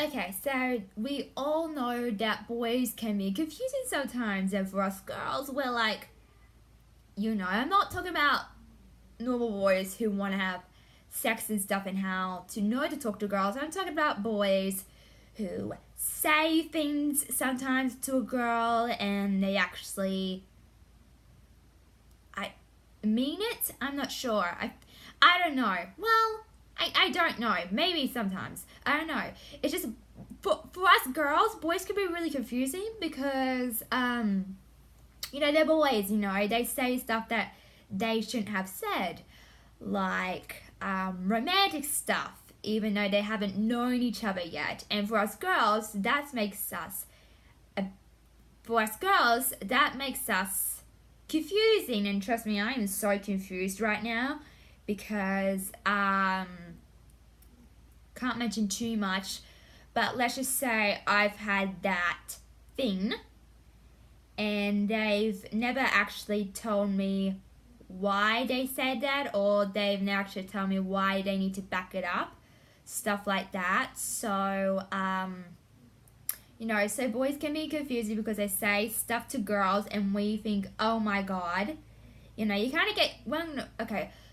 Okay, so we all know that boys can be confusing sometimes, and for us girls, we're like, I'm not talking about normal boys who want to have sex and stuff and how to know to talk to girls. I'm talking about boys who say things sometimes to a girl and they actually I mean it. I'm not sure. I don't know. Well, I don't know. Maybe sometimes. I don't know. It's just for us girls, boys can be really confusing because they're boys, they say stuff that they shouldn't have said. Like romantic stuff, even though they haven't known each other yet. And for us girls, that makes us confusing. And trust me, I am so confused right now because can't mention too much, but let's just say I've had that thing and they've never actually told me why they said that, or they've never actually told me why they need to back it up, stuff like that. So so boys can be confusing because they say stuff to girls and we think, oh my god, you kind of get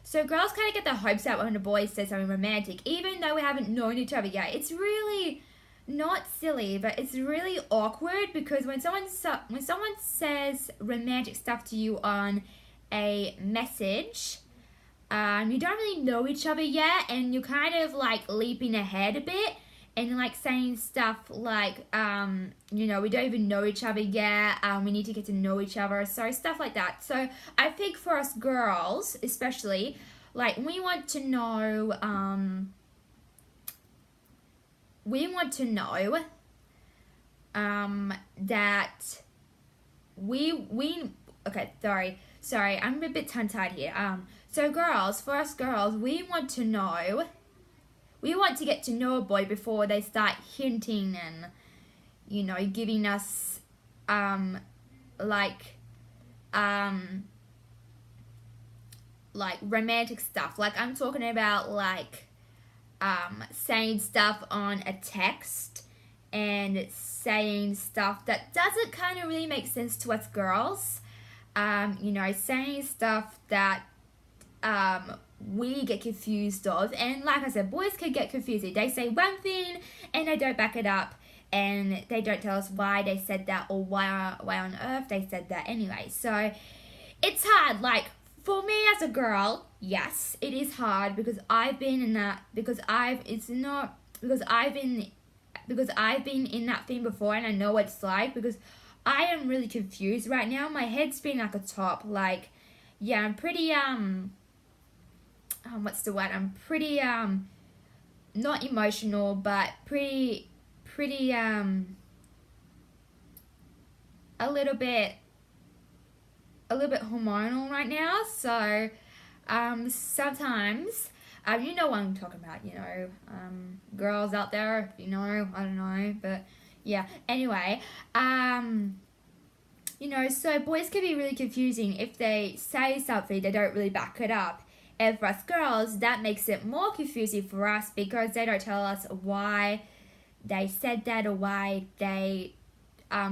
so girls kind of get their hopes up when a boy says something romantic, even though we haven't known each other yet. It's really not silly, but it's really awkward because when someone says romantic stuff to you on a message, you don't really know each other yet, and you're kind of like leaping ahead a bit and like saying stuff like we don't even know each other yet, we need to get to know each other, so stuff like that. So I think for us girls especially, like we want to know that we okay, sorry, I'm a bit tongue-tied here. So for us girls, we want to get to know a boy before they start hinting and, giving us, like romantic stuff. Like I'm talking about like, saying stuff on a text and saying stuff that doesn't kind of really make sense to us girls. Saying stuff that we get confused of. And like I said, boys can get confused. They say one thing and they don't back it up, and they don't tell us why they said that or why on earth they said that anyway. So it's hard. Like for me as a girl, yes, it is hard because I've been in that thing before, and I know what it's like because I am really confused right now. My head's been like a top. Like, yeah, I'm pretty what's the word? I'm pretty not emotional, but pretty a little bit hormonal right now. So sometimes you know what I'm talking about, girls out there, I don't know, but yeah, anyway, so boys can be really confusing if they say something, they don't really back it up. And for us girls, that makes it more confusing for us because they don't tell us why they said that or why they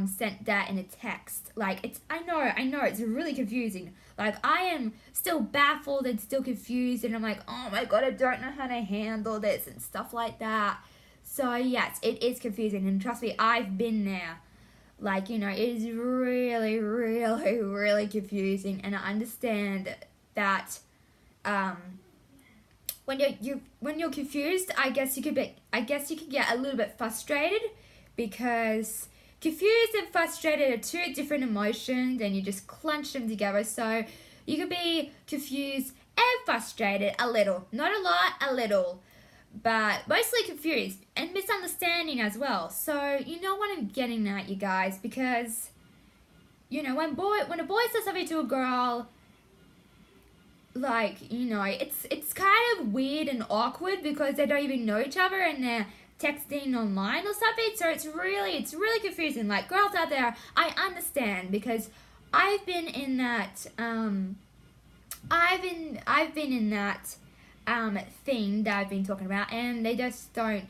sent that in a text. Like, I know, it's really confusing. Like, I am still baffled and still confused, and I'm like, oh my god, I don't know how to handle this and stuff like that. So, yes, it is confusing, and trust me, I've been there. Like, it is really, really, really confusing, and I understand that when you're confused, I guess you could get a little bit frustrated because confused and frustrated are two different emotions and you just clunch them together. So you could be confused and frustrated a little. Not a lot, a little. But mostly confused and misunderstanding as well. So you know what I'm getting at, you guys, because when a boy says something to a girl, like, it's kind of weird and awkward because they don't even know each other and they're texting online or something. So it's really confusing. Like, girls out there, I understand because I've been in that thing that I've been talking about, and they just don't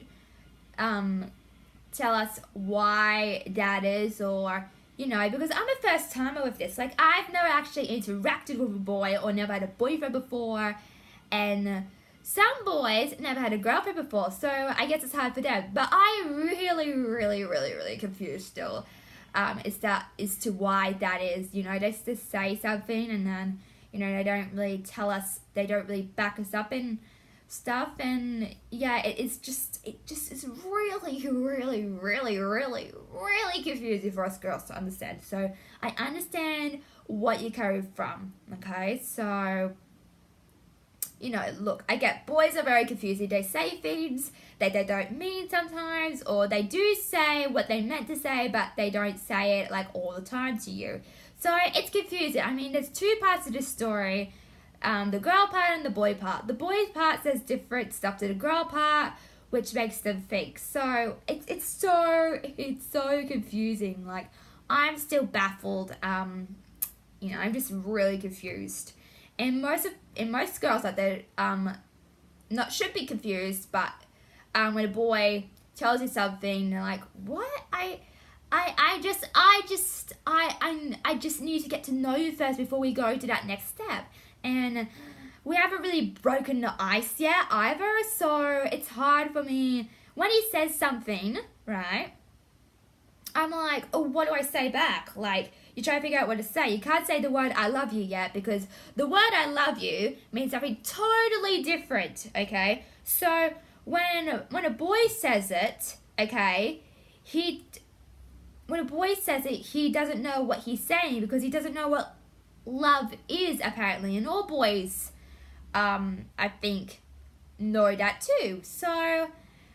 tell us why that is, or because I'm a first timer with this. Like, I've never actually interacted with a boy or never had a boyfriend before, and some boys never had a girlfriend before, so I guess it's hard for them. But I'm really, really, really, really confused still. As to why that is. They just say something, and then they don't really tell us. They don't really back us up and stuff. And yeah, it just is really, really, really, really, really confusing for us girls to understand. So I understand what you're coming from. Okay, so look, I get boys are very confusing. They say things that they don't mean sometimes, or they do say what they meant to say, but they don't say it like all the time to you. So it's confusing. I mean, there's two parts of this story, the girl part and the boy part. The boy part says different stuff to the girl part, which makes them think. So it's so confusing. Like, I'm still baffled. I'm just really confused. And most girls like that not should be confused, but when a boy tells you something, they're like, what? I just need to get to know you first before we go to that next step. And we haven't really broken the ice yet either, so it's hard for me when he says something, right? I'm like, oh, what do I say back? Like, you try to figure out what to say. You can't say the word I love you yet, because the word I love you means something totally different, okay? So when a boy says it, okay, when a boy says it, he doesn't know what he's saying, because he doesn't know what love is, apparently. And all boys, I think, know that too. So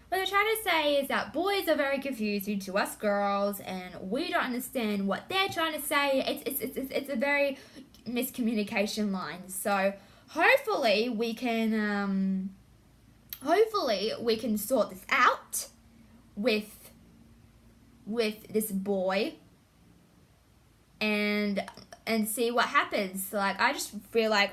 what they're trying to say is that boys are very confusing to us girls, and we don't understand what they're trying to say. It's a very miscommunication line. So hopefully we can sort this out with this boy and see what happens. Like, I just feel like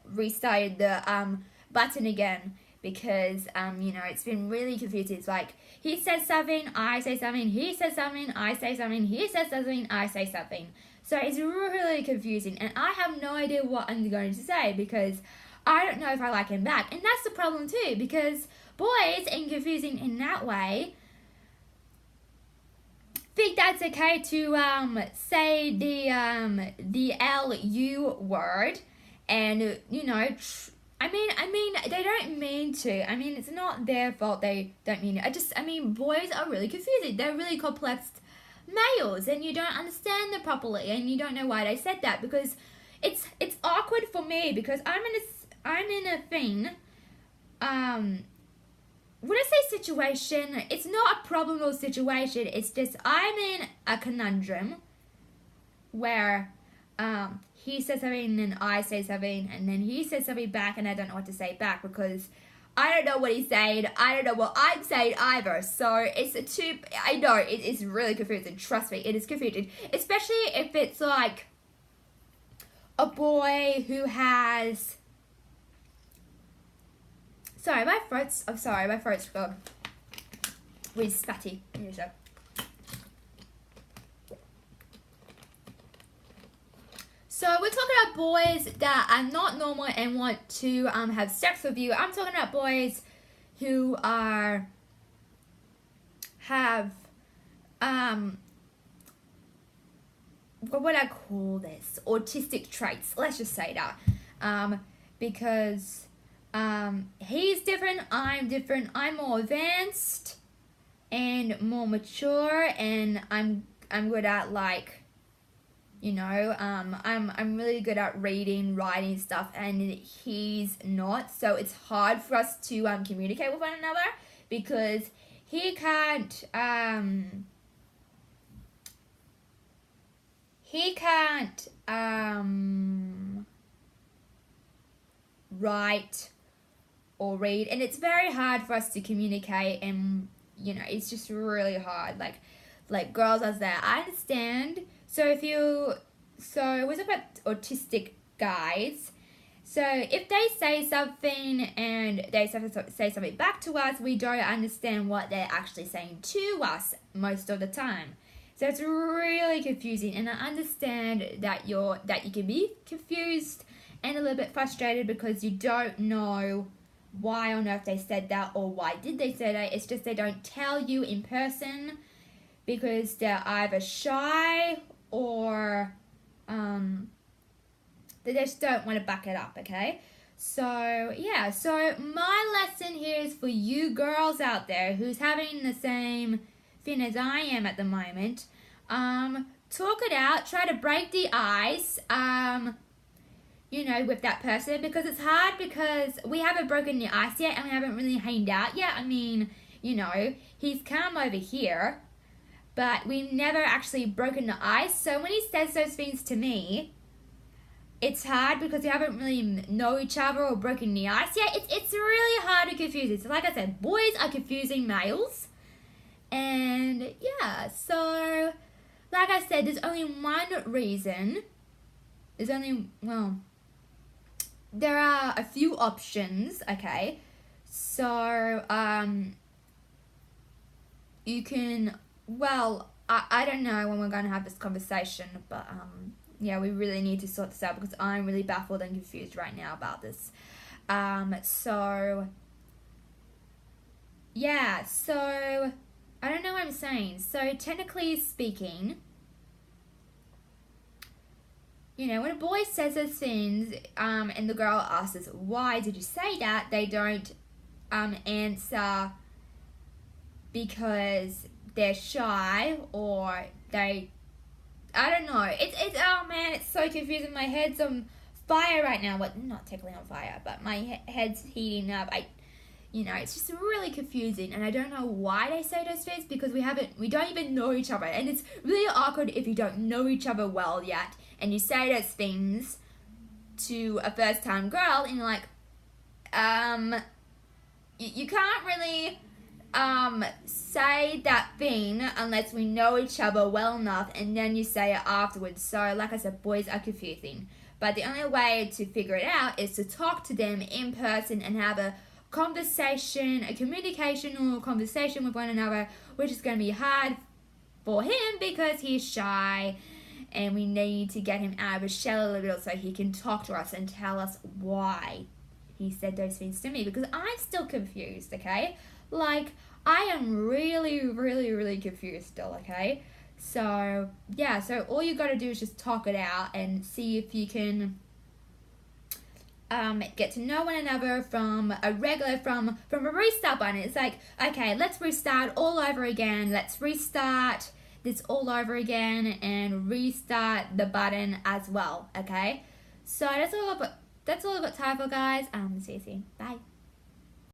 restarted the button again, because it's been really confusing. It's like, he says something, I say something, he says something, I say something, he says something, I say something. So it's really confusing, and I have no idea what I'm going to say, because I don't know if I like him back. And that's the problem too, because boys, and confusing in that way, think that's okay to say the LU word, and I mean, they don't mean to. I mean, it's not their fault they don't mean it. Boys are really confusing. They're really complex males, and you don't understand them properly, and you don't know why they said that, because it's awkward for me, because I'm in a thing. When I say situation, it's not a problem or situation. It's just I'm in a conundrum where he says something and then I say something, and then he says something back, and I don't know what to say back, because I don't know what he's saying. I don't know what I'm saying either. So I know it is really confusing. Trust me, it is confusing, especially if it's like a boy who has. Sorry, my throat's gone. Really spatty. So we're talking about boys that are not normal and want to have sex with you. I'm talking about boys who have what would I call this? Autistic traits. Let's just say that. Because he's different, I'm different. I'm more advanced and more mature, and I'm good at, like, I'm really good at reading, writing stuff, and he's not. So it's hard for us to communicate with one another, because he can't write or read, and it's very hard for us to communicate, and it's just really hard. Like girls as that, I understand. So we're talking about autistic guys, So if they say something and they say something back to us, we don't understand what they're actually saying to us most of the time. So it's really confusing, and I understand that you can be confused and a little bit frustrated because you don't know why on earth they said that or why did they say that. It's just they don't tell you in person because they're either shy or they just don't want to back it up, okay? So, yeah. So, my lesson here is for you girls out there who's having the same thing as I am at the moment. Talk it out. Try to break the ice, with that person, because it's hard because we haven't broken the ice yet and we haven't really hanged out yet. I mean, he's come over here, but we've never actually broken the ice. So, when he says those things to me, it's hard because we haven't really know each other or broken the ice yet. It's really hard to confuse it. So like I said, boys are confusing males. And yeah, so like I said, there's only one reason. There are a few options, okay? So, you can, I don't know when we're going to have this conversation, but, yeah, we really need to sort this out because I'm really baffled and confused right now about this. So I don't know what I'm saying. So technically speaking, when a boy says those things, and the girl asks us, why did you say that? They don't answer because they're shy or I don't know. It's oh man, it's so confusing. My head's on fire right now. Well, not technically on fire, but my head's heating up. It's just really confusing, and I don't know why they say those things because we don't even know each other, and it's really awkward if you don't know each other well yet, and you say those things to a first-time girl, and you're like, you can't really say that thing unless we know each other well enough, and then you say it afterwards. So like I said, boys are confusing, but the only way to figure it out is to talk to them in person and have a conversation, a communication or conversation with one another, which is going to be hard for him because he's shy, and we need to get him out of his shell a little bit so he can talk to us and tell us why he said those things to me, because I'm still confused, okay? Like, I am really, really, really confused still, okay? So, yeah, so all you got to do is just talk it out and see if you can get to know one another from a restart button. It's like, okay, let's restart all over again. Let's restart this all over again and restart the button as well, okay? So that's all I've got time for, guys. See you soon. Bye.